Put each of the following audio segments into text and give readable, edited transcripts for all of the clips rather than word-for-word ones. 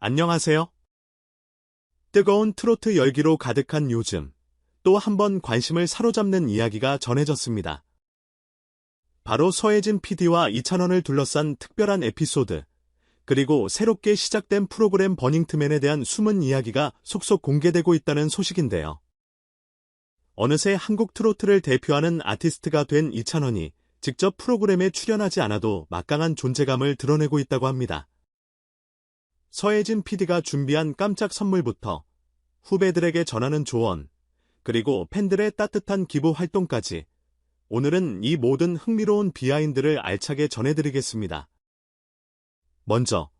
안녕하세요. 뜨거운 트로트 열기로 가득한 요즘, 또 한 번 관심을 사로잡는 이야기가 전해졌습니다. 바로 서혜진 PD와 이찬원을 둘러싼 특별한 에피소드, 그리고 새롭게 시작된 프로그램 버닝트맨에 대한 숨은 이야기가 속속 공개되고 있다는 소식인데요. 어느새 한국 트로트를 대표하는 아티스트가 된 이찬원이 직접 프로그램에 출연하지 않아도 막강한 존재감을 드러내고 있다고 합니다. 서혜진 PD가 준비한 깜짝 선물부터 후배들에게 전하는 조언, 그리고 팬들의 따뜻한 기부 활동까지 오늘은 이 모든 흥미로운 비하인드를 알차게 전해드리겠습니다. 먼저,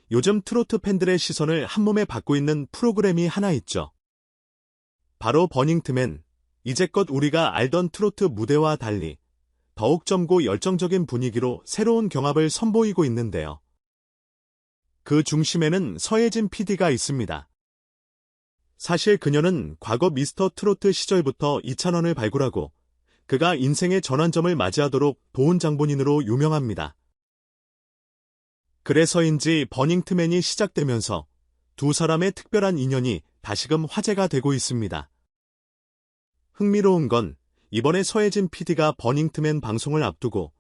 요즘 트로트 팬들의 시선을 한몸에 받고 있는 프로그램이 하나 있죠. 바로 버닝트맨. 이제껏 우리가 알던 트로트 무대와 달리 더욱 젊고 열정적인 분위기로 새로운 경합을 선보이고 있는데요. 그 중심에는 서혜진 PD가 있습니다. 사실 그녀는 과거 미스터 트로트 시절부터 이찬원을 발굴하고 그가 인생의 전환점을 맞이하도록 도운 장본인으로 유명합니다. 그래서인지 버닝트맨이 시작되면서 두 사람의 특별한 인연이 다시금 화제가 되고 있습니다. 흥미로운 건 이번에 서혜진 PD가 버닝트맨 방송을 앞두고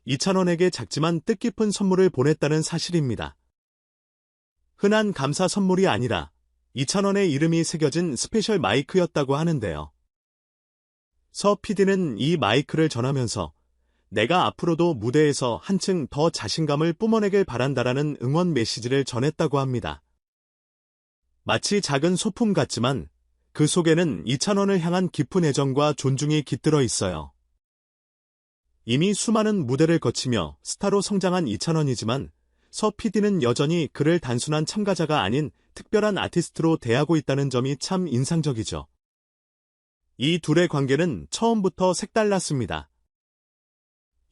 이찬원에게 작지만 뜻깊은 선물을 보냈다는 사실입니다. 흔한 감사 선물이 아니라 이찬원의 이름이 새겨진 스페셜 마이크였다고 하는데요. 서 PD는 이 마이크를 전하면서 내가 앞으로도 무대에서 한층 더 자신감을 뿜어내길 바란다라는 응원 메시지를 전했다고 합니다. 마치 작은 소품 같지만 그 속에는 이찬원을 향한 깊은 애정과 존중이 깃들어 있어요. 이미 수많은 무대를 거치며 스타로 성장한 이찬원이지만 서 PD는 여전히 그를 단순한 참가자가 아닌 특별한 아티스트로 대하고 있다는 점이 참 인상적이죠. 이 둘의 관계는 처음부터 색달랐습니다.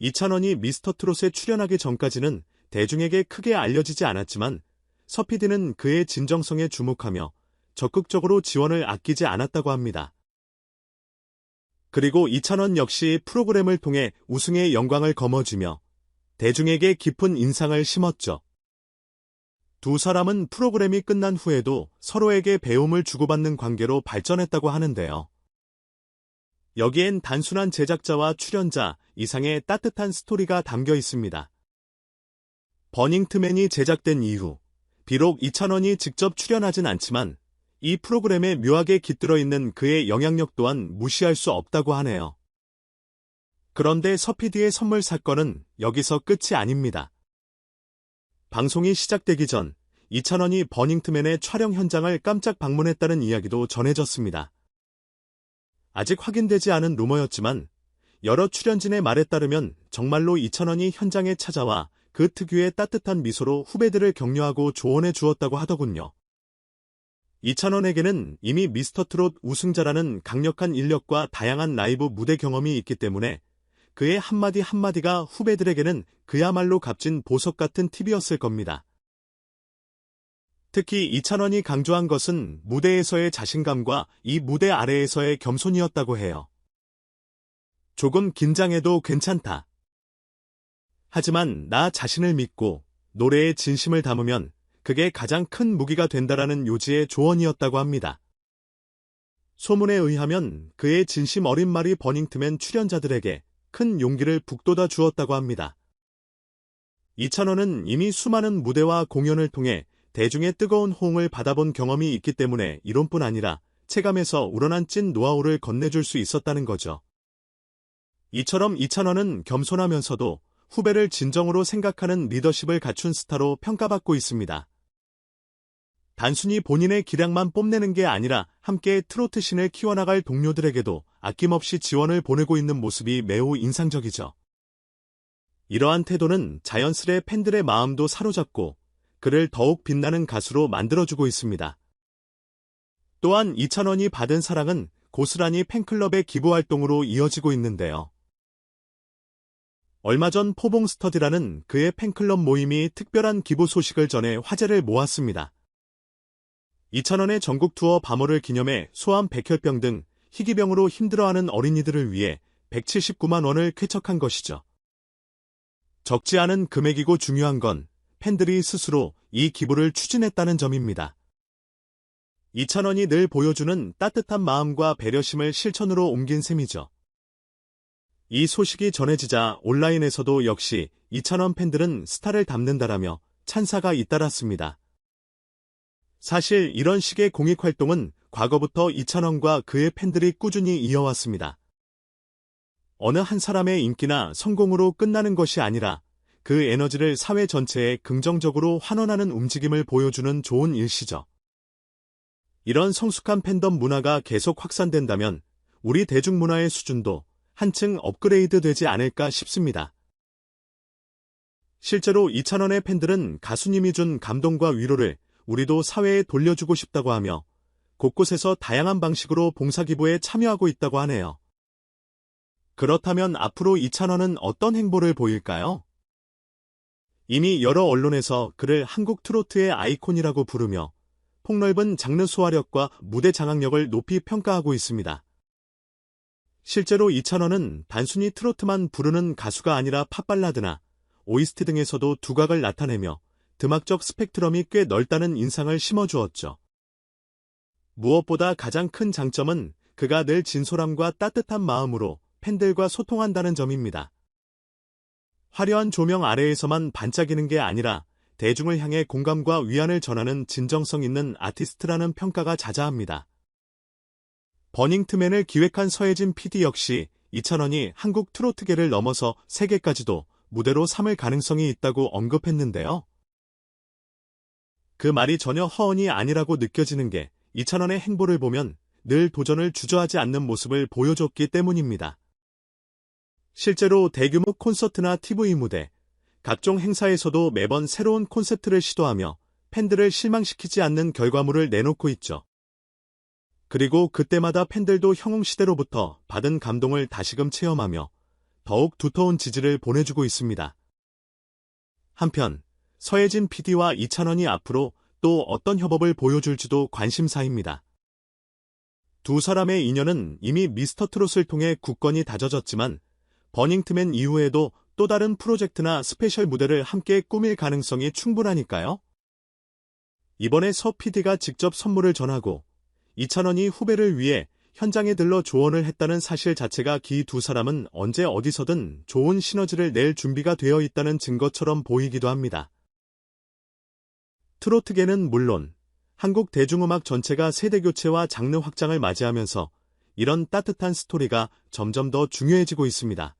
이찬원이 미스터 트롯에 출연하기 전까지는 대중에게 크게 알려지지 않았지만 서 PD는 그의 진정성에 주목하며 적극적으로 지원을 아끼지 않았다고 합니다. 그리고 이찬원 역시 프로그램을 통해 우승의 영광을 거머쥐며 대중에게 깊은 인상을 심었죠. 두 사람은 프로그램이 끝난 후에도 서로에게 배움을 주고받는 관계로 발전했다고 하는데요. 여기엔 단순한 제작자와 출연자 이상의 따뜻한 스토리가 담겨 있습니다. 버닝트맨이 제작된 이후, 비록 이찬원이 직접 출연하진 않지만 이 프로그램에 묘하게 깃들어 있는 그의 영향력 또한 무시할 수 없다고 하네요. 그런데 서 PD의 선물 사건은 여기서 끝이 아닙니다. 방송이 시작되기 전 이찬원이 버닝트맨의 촬영 현장을 깜짝 방문했다는 이야기도 전해졌습니다. 아직 확인되지 않은 루머였지만 여러 출연진의 말에 따르면 정말로 이찬원이 현장에 찾아와 그 특유의 따뜻한 미소로 후배들을 격려하고 조언해 주었다고 하더군요. 이찬원에게는 이미 미스터 트롯 우승자라는 강력한 인력과 다양한 라이브 무대 경험이 있기 때문에 그의 한마디 한마디가 후배들에게는 그야말로 값진 보석 같은 팁이었을 겁니다. 특히 이찬원이 강조한 것은 무대에서의 자신감과 이 무대 아래에서의 겸손이었다고 해요. 조금 긴장해도 괜찮다. 하지만 나 자신을 믿고 노래에 진심을 담으면 그게 가장 큰 무기가 된다라는 요지의 조언이었다고 합니다. 소문에 의하면 그의 진심 어린 말이 버닝트맨 출연자들에게 큰 용기를 북돋아 주었다고 합니다. 이찬원은 이미 수많은 무대와 공연을 통해 대중의 뜨거운 호응을 받아본 경험이 있기 때문에 이론뿐 아니라 체감에서 우러난 찐 노하우를 건네줄 수 있었다는 거죠. 이처럼 이찬원은 겸손하면서도 후배를 진정으로 생각하는 리더십을 갖춘 스타로 평가받고 있습니다. 단순히 본인의 기량만 뽐내는 게 아니라 함께 트로트 씬을 키워나갈 동료들에게도 아낌없이 지원을 보내고 있는 모습이 매우 인상적이죠. 이러한 태도는 자연스레 팬들의 마음도 사로잡고 그를 더욱 빛나는 가수로 만들어주고 있습니다. 또한 이찬원이 받은 사랑은 고스란히 팬클럽의 기부활동으로 이어지고 있는데요. 얼마 전 포봉스터디라는 그의 팬클럽 모임이 특별한 기부 소식을 전해 화제를 모았습니다. 이찬원의 전국 투어 밤호를 기념해 소암 백혈병 등 희귀병으로 힘들어하는 어린이들을 위해 179만 원을 쾌척한 것이죠. 적지 않은 금액이고 중요한 건 팬들이 스스로 이 기부를 추진했다는 점입니다. 이찬원이 늘 보여주는 따뜻한 마음과 배려심을 실천으로 옮긴 셈이죠. 이 소식이 전해지자 온라인에서도 역시 이찬원 팬들은 스타를 닮는다라며 찬사가 잇따랐습니다. 사실 이런 식의 공익활동은 과거부터 이찬원과 그의 팬들이 꾸준히 이어왔습니다. 어느 한 사람의 인기나 성공으로 끝나는 것이 아니라 그 에너지를 사회 전체에 긍정적으로 환원하는 움직임을 보여주는 좋은 일시죠. 이런 성숙한 팬덤 문화가 계속 확산된다면 우리 대중문화의 수준도 한층 업그레이드 되지 않을까 싶습니다. 실제로 이찬원의 팬들은 가수님이 준 감동과 위로를 우리도 사회에 돌려주고 싶다고 하며 곳곳에서 다양한 방식으로 봉사기부에 참여하고 있다고 하네요. 그렇다면 앞으로 이찬원은 어떤 행보를 보일까요? 이미 여러 언론에서 그를 한국 트로트의 아이콘이라고 부르며 폭넓은 장르 소화력과 무대 장악력을 높이 평가하고 있습니다. 실제로 이찬원은 단순히 트로트만 부르는 가수가 아니라 팝발라드나 OST 등에서도 두각을 나타내며 음악적 스펙트럼이 꽤 넓다는 인상을 심어주었죠. 무엇보다 가장 큰 장점은 그가 늘 진솔함과 따뜻한 마음으로 팬들과 소통한다는 점입니다. 화려한 조명 아래에서만 반짝이는 게 아니라 대중을 향해 공감과 위안을 전하는 진정성 있는 아티스트라는 평가가 자자합니다. 버닝트맨을 기획한 서혜진 PD 역시 이찬원이 한국 트로트계를 넘어서 세계까지도 무대로 삼을 가능성이 있다고 언급했는데요. 그 말이 전혀 허언이 아니라고 느껴지는 게 이찬원의 행보를 보면 늘 도전을 주저하지 않는 모습을 보여줬기 때문입니다. 실제로 대규모 콘서트나 TV 무대, 각종 행사에서도 매번 새로운 콘셉트를 시도하며 팬들을 실망시키지 않는 결과물을 내놓고 있죠. 그리고 그때마다 팬들도 형웅시대로부터 받은 감동을 다시금 체험하며 더욱 두터운 지지를 보내주고 있습니다. 한편 서혜진 PD와 이찬원이 앞으로 또 어떤 협업을 보여줄지도 관심사입니다. 두 사람의 인연은 이미 미스터트롯을 통해 굳건히 다져졌지만 버닝트맨 이후에도 또 다른 프로젝트나 스페셜 무대를 함께 꾸밀 가능성이 충분하니까요. 이번에 서 PD가 직접 선물을 전하고 이찬원이 후배를 위해 현장에 들러 조언을 했다는 사실 자체가 이 두 사람은 언제 어디서든 좋은 시너지를 낼 준비가 되어 있다는 증거처럼 보이기도 합니다. 트로트계는 물론 한국 대중음악 전체가 세대교체와 장르 확장을 맞이하면서 이런 따뜻한 스토리가 점점 더 중요해지고 있습니다.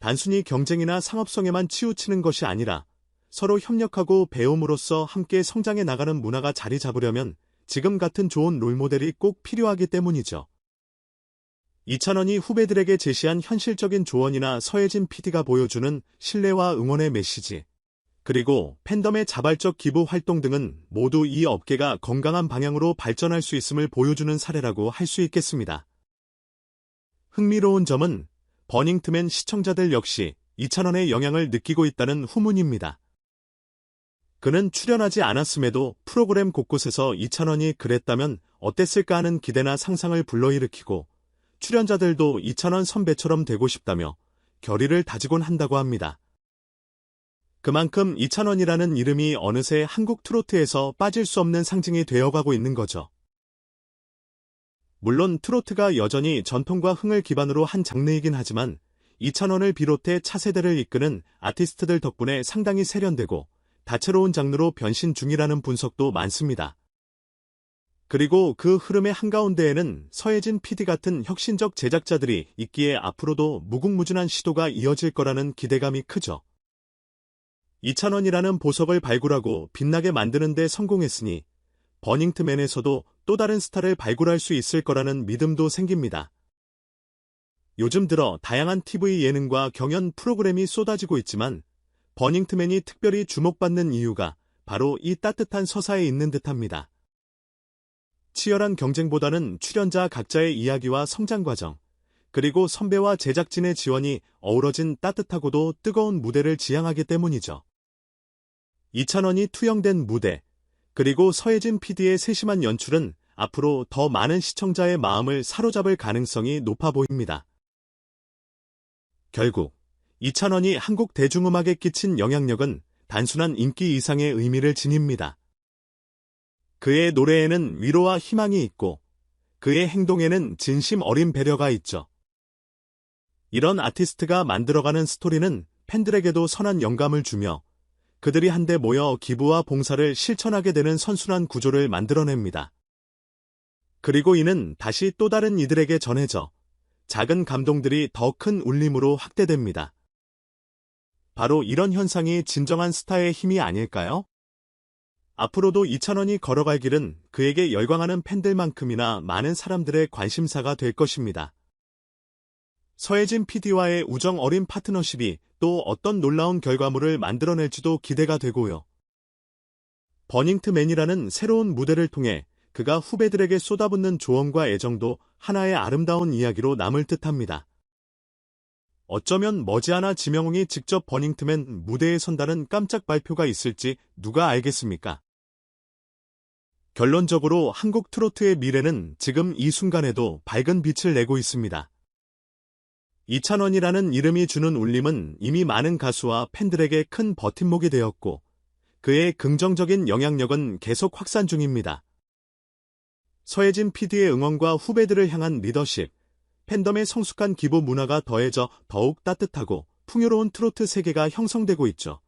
단순히 경쟁이나 상업성에만 치우치는 것이 아니라 서로 협력하고 배움으로써 함께 성장해 나가는 문화가 자리 잡으려면 지금 같은 좋은 롤모델이 꼭 필요하기 때문이죠. 이찬원이 후배들에게 제시한 현실적인 조언이나 서혜진 PD가 보여주는 신뢰와 응원의 메시지, 그리고 팬덤의 자발적 기부 활동 등은 모두 이 업계가 건강한 방향으로 발전할 수 있음을 보여주는 사례라고 할 수 있겠습니다. 흥미로운 점은 버닝트맨 시청자들 역시 이찬원의 영향을 느끼고 있다는 후문입니다. 그는 출연하지 않았음에도 프로그램 곳곳에서 이찬원이 그랬다면 어땠을까 하는 기대나 상상을 불러일으키고 출연자들도 이찬원 선배처럼 되고 싶다며 결의를 다지곤 한다고 합니다. 그만큼 이찬원이라는 이름이 어느새 한국 트로트에서 빠질 수 없는 상징이 되어가고 있는 거죠. 물론 트로트가 여전히 전통과 흥을 기반으로 한 장르이긴 하지만 이찬원을 비롯해 차세대를 이끄는 아티스트들 덕분에 상당히 세련되고 다채로운 장르로 변신 중이라는 분석도 많습니다. 그리고 그 흐름의 한가운데에는 서혜진 PD 같은 혁신적 제작자들이 있기에 앞으로도 무궁무진한 시도가 이어질 거라는 기대감이 크죠. 이찬원이라는 보석을 발굴하고 빛나게 만드는 데 성공했으니 버닝트맨에서도 또 다른 스타를 발굴할 수 있을 거라는 믿음도 생깁니다. 요즘 들어 다양한 TV 예능과 경연 프로그램이 쏟아지고 있지만 버닝트맨이 특별히 주목받는 이유가 바로 이 따뜻한 서사에 있는 듯합니다. 치열한 경쟁보다는 출연자 각자의 이야기와 성장 과정, 그리고 선배와 제작진의 지원이 어우러진 따뜻하고도 뜨거운 무대를 지향하기 때문이죠. 이찬원이 투영된 무대, 그리고 서혜진 PD의 세심한 연출은 앞으로 더 많은 시청자의 마음을 사로잡을 가능성이 높아 보입니다. 결국 이찬원이 한국 대중음악에 끼친 영향력은 단순한 인기 이상의 의미를 지닙니다. 그의 노래에는 위로와 희망이 있고 그의 행동에는 진심 어린 배려가 있죠. 이런 아티스트가 만들어가는 스토리는 팬들에게도 선한 영감을 주며 그들이 한데 모여 기부와 봉사를 실천하게 되는 선순환 구조를 만들어냅니다. 그리고 이는 다시 또 다른 이들에게 전해져 작은 감동들이 더 큰 울림으로 확대됩니다. 바로 이런 현상이 진정한 스타의 힘이 아닐까요? 앞으로도 이찬원이 걸어갈 길은 그에게 열광하는 팬들만큼이나 많은 사람들의 관심사가 될 것입니다. 서혜진 PD와의 우정 어린 파트너십이 또 어떤 놀라운 결과물을 만들어낼지도 기대가 되고요. 버닝트맨이라는 새로운 무대를 통해 그가 후배들에게 쏟아붓는 조언과 애정도 하나의 아름다운 이야기로 남을 듯합니다. 어쩌면 머지않아 지명웅이 직접 버닝트맨 무대에 선다는 깜짝 발표가 있을지 누가 알겠습니까? 결론적으로 한국 트로트의 미래는 지금 이 순간에도 밝은 빛을 내고 있습니다. 이찬원이라는 이름이 주는 울림은 이미 많은 가수와 팬들에게 큰 버팀목이 되었고 그의 긍정적인 영향력은 계속 확산 중입니다. 서혜진 PD의 응원과 후배들을 향한 리더십, 팬덤의 성숙한 기부 문화가 더해져 더욱 따뜻하고 풍요로운 트로트 세계가 형성되고 있죠.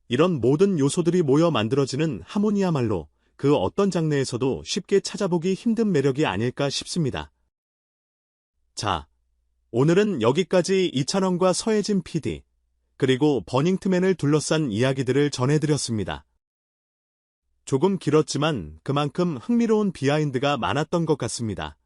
이런 모든 요소들이 모여 만들어지는 하모니야말로 그 어떤 장르에서도 쉽게 찾아보기 힘든 매력이 아닐까 싶습니다. 자, 오늘은 여기까지 이찬원과 서혜진 PD, 그리고 버닝트맨을 둘러싼 이야기들을 전해드렸습니다. 조금 길었지만 그만큼 흥미로운 비하인드가 많았던 것 같습니다.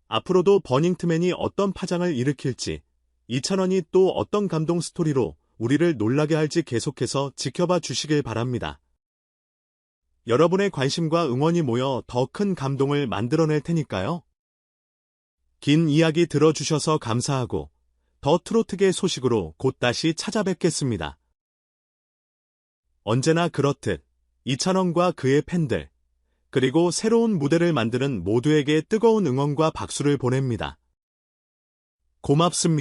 앞으로도 버닝트맨이 어떤 파장을 일으킬지, 이찬원이 또 어떤 감동 스토리로 우리를 놀라게 할지 계속해서 지켜봐 주시길 바랍니다. 여러분의 관심과 응원이 모여 더 큰 감동을 만들어낼 테니까요. 긴 이야기 들어주셔서 감사하고 더 트로트계 소식으로 곧 다시 찾아뵙겠습니다. 언제나 그렇듯 이찬원과 그의 팬들, 그리고 새로운 무대를 만드는 모두에게 뜨거운 응원과 박수를 보냅니다. 고맙습니다.